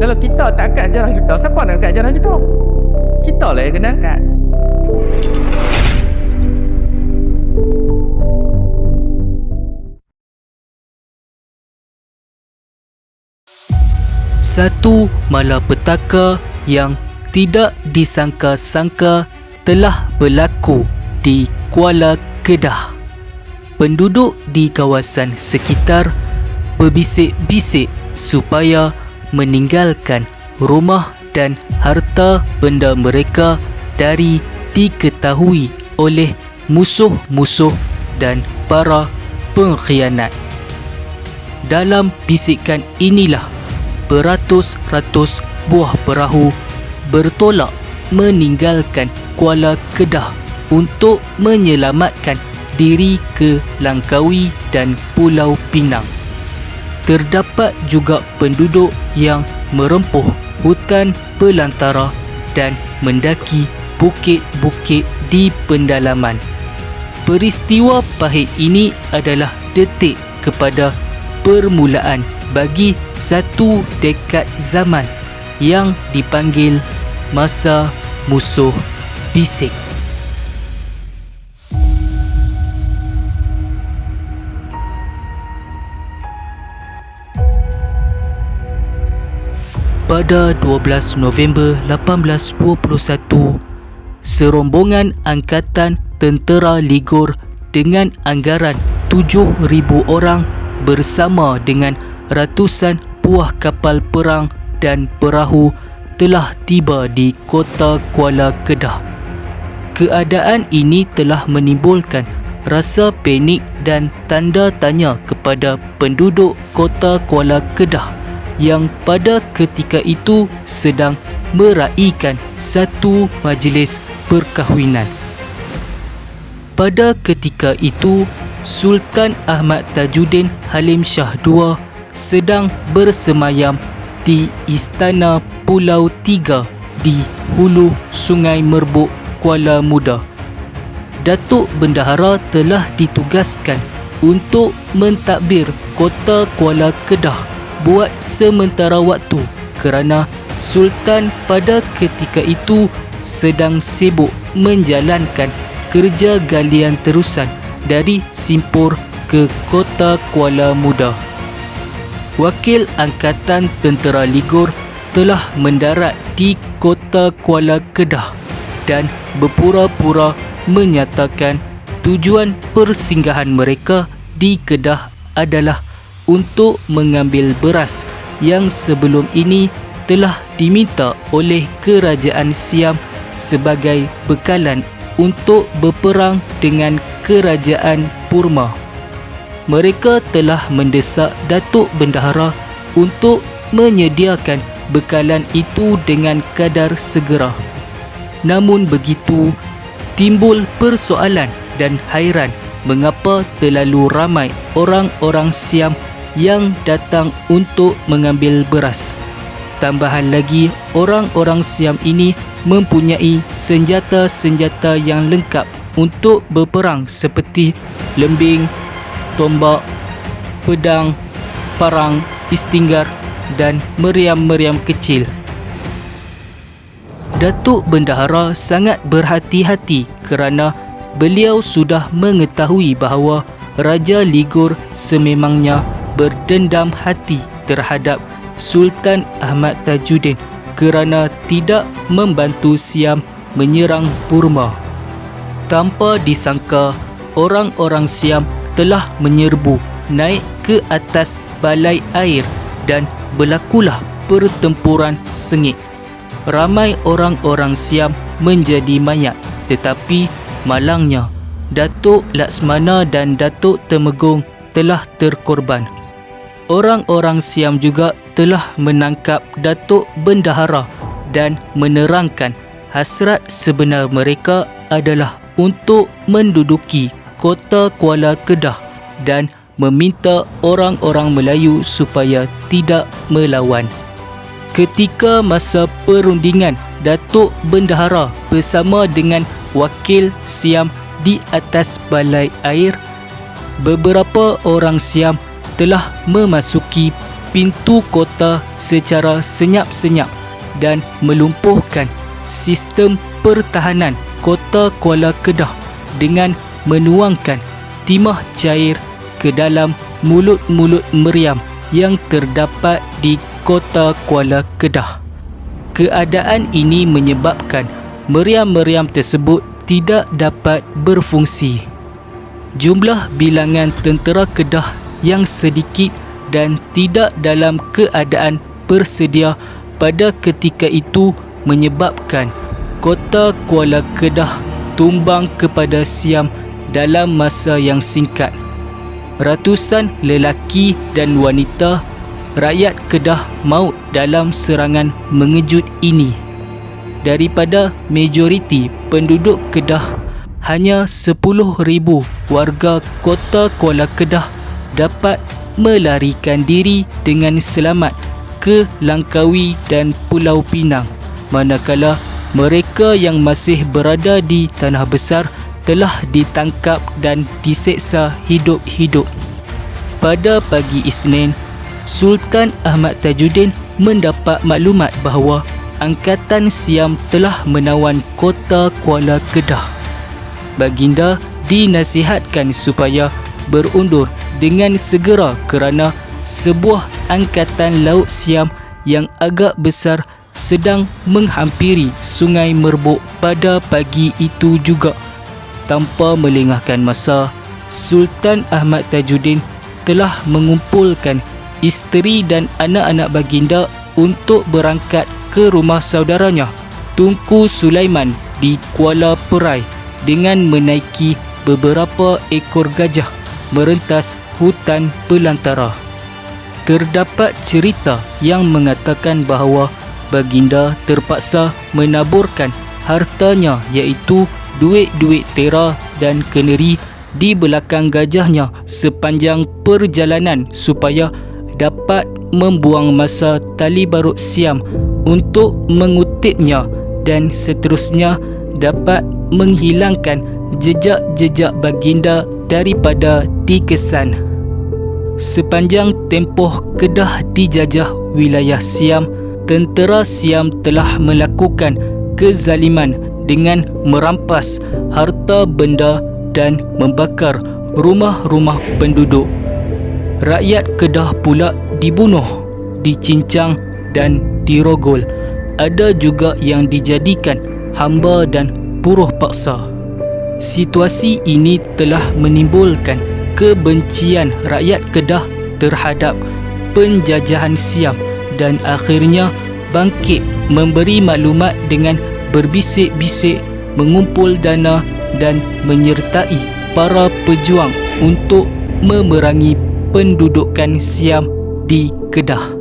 Kalau kita tak angkat ajaran kita, siapa nak angkat ajaran kita? Kita lah yang kena angkat. Satu malapetaka yang tidak disangka-sangka telah berlaku di Kuala Kedah. Penduduk di kawasan sekitar berbisik-bisik supaya meninggalkan rumah dan harta benda mereka dari diketahui oleh musuh-musuh dan para pengkhianat. Dalam bisikan inilah beratus-ratus buah perahu bertolak meninggalkan Kuala Kedah untuk menyelamatkan diri ke Langkawi dan Pulau Pinang. Terdapat juga penduduk yang merempuh hutan belantara dan mendaki bukit-bukit di pendalaman. Peristiwa pahit ini adalah detik kepada permulaan bagi satu dekad zaman yang dipanggil masa musuh bisik. Pada 12 November 1821, serombongan Angkatan Tentera Ligor dengan anggaran 7,000 orang bersama dengan ratusan buah kapal perang dan perahu telah tiba di kota Kuala Kedah. Keadaan ini telah menimbulkan rasa panik dan tanda tanya kepada penduduk kota Kuala Kedah yang pada ketika itu sedang meraihkan satu majlis perkahwinan. Pada ketika itu, Sultan Ahmad Tajuddin Halim Shah II sedang bersemayam di Istana Pulau Tiga di hulu Sungai Merbuk, Kuala Muda. Datuk Bendahara telah ditugaskan untuk mentadbir kota Kuala Kedah buat sementara waktu kerana Sultan pada ketika itu sedang sibuk menjalankan kerja galian terusan dari Simpur ke kota Kuala Muda. Wakil Angkatan Tentera Ligor telah mendarat di kota Kuala Kedah dan berpura-pura menyatakan tujuan persinggahan mereka di Kedah adalah untuk mengambil beras yang sebelum ini telah diminta oleh Kerajaan Siam sebagai bekalan untuk berperang dengan Kerajaan Burma. Mereka telah mendesak Datuk Bendahara untuk menyediakan bekalan itu dengan kadar segera. Namun begitu, timbul persoalan dan hairan mengapa terlalu ramai orang-orang Siam yang datang untuk mengambil beras. Tambahan lagi, orang-orang Siam ini mempunyai senjata-senjata yang lengkap untuk berperang seperti lembing, tombak, pedang, parang, istinggar dan meriam-meriam kecil. Datuk Bendahara sangat berhati-hati kerana beliau sudah mengetahui bahawa Raja Ligor sememangnya berdendam hati terhadap Sultan Ahmad Tajuddin kerana tidak membantu Siam menyerang Burma. Tanpa disangka, orang-orang Siam telah menyerbu naik ke atas balai air dan berlakulah pertempuran sengit. Ramai orang-orang Siam menjadi mayat, tetapi malangnya Datuk Laksmana dan Datuk Temenggong telah terkorban. Orang-orang Siam juga telah menangkap Datuk Bendahara dan menerangkan hasrat sebenar mereka adalah untuk menduduki kota Kuala Kedah dan meminta orang-orang Melayu supaya tidak melawan. Ketika masa perundingan, Datuk Bendahara bersama dengan wakil Siam di atas balai air, beberapa orang Siam telah memasuki pintu kota secara senyap-senyap dan melumpuhkan sistem pertahanan kota Kuala Kedah dengan menuangkan timah cair ke dalam mulut-mulut meriam yang terdapat di kota Kuala Kedah. Keadaan ini menyebabkan meriam-meriam tersebut tidak dapat berfungsi. Jumlah bilangan tentera Kedah yang sedikit dan tidak dalam keadaan bersedia pada ketika itu menyebabkan kota Kuala Kedah tumbang kepada Siam dalam masa yang singkat. Ratusan lelaki dan wanita rakyat Kedah maut dalam serangan mengejut ini. Daripada majoriti penduduk Kedah, hanya 10,000 warga kota Kuala Kedah dapat melarikan diri dengan selamat ke Langkawi dan Pulau Pinang, manakala mereka yang masih berada di Tanah Besar telah ditangkap dan diseksa hidup-hidup. Pada pagi Isnin, Sultan Ahmad Tajuddin mendapat maklumat bahawa Angkatan Siam telah menawan kota Kuala Kedah. Baginda dinasihatkan supaya berundur dengan segera kerana sebuah angkatan laut Siam yang agak besar sedang menghampiri Sungai Merbuk pada pagi itu juga. Tanpa melengahkan masa, Sultan Ahmad Tajuddin telah mengumpulkan isteri dan anak-anak baginda untuk berangkat ke rumah saudaranya Tunku Sulaiman di Kuala Perai dengan menaiki beberapa ekor gajah merentas hutan belantara. Terdapat cerita yang mengatakan bahawa baginda terpaksa menaburkan hartanya iaitu duit-duit tera dan keneri di belakang gajahnya sepanjang perjalanan supaya dapat membuang masa tali barut Siam untuk mengutipnya dan seterusnya dapat menghilangkan jejak-jejak baginda daripada dikesan. Sepanjang tempoh Kedah dijajah wilayah Siam, tentera Siam telah melakukan kezaliman dengan merampas harta benda dan membakar rumah-rumah penduduk. Rakyat Kedah pula dibunuh, dicincang dan dirogol. Ada juga yang dijadikan hamba dan buruh paksa. Situasi ini telah menimbulkan kebencian rakyat Kedah terhadap penjajahan Siam dan akhirnya bangkit memberi maklumat dengan berbisik-bisik, mengumpul dana dan menyertai para pejuang untuk memerangi pendudukan Siam di Kedah.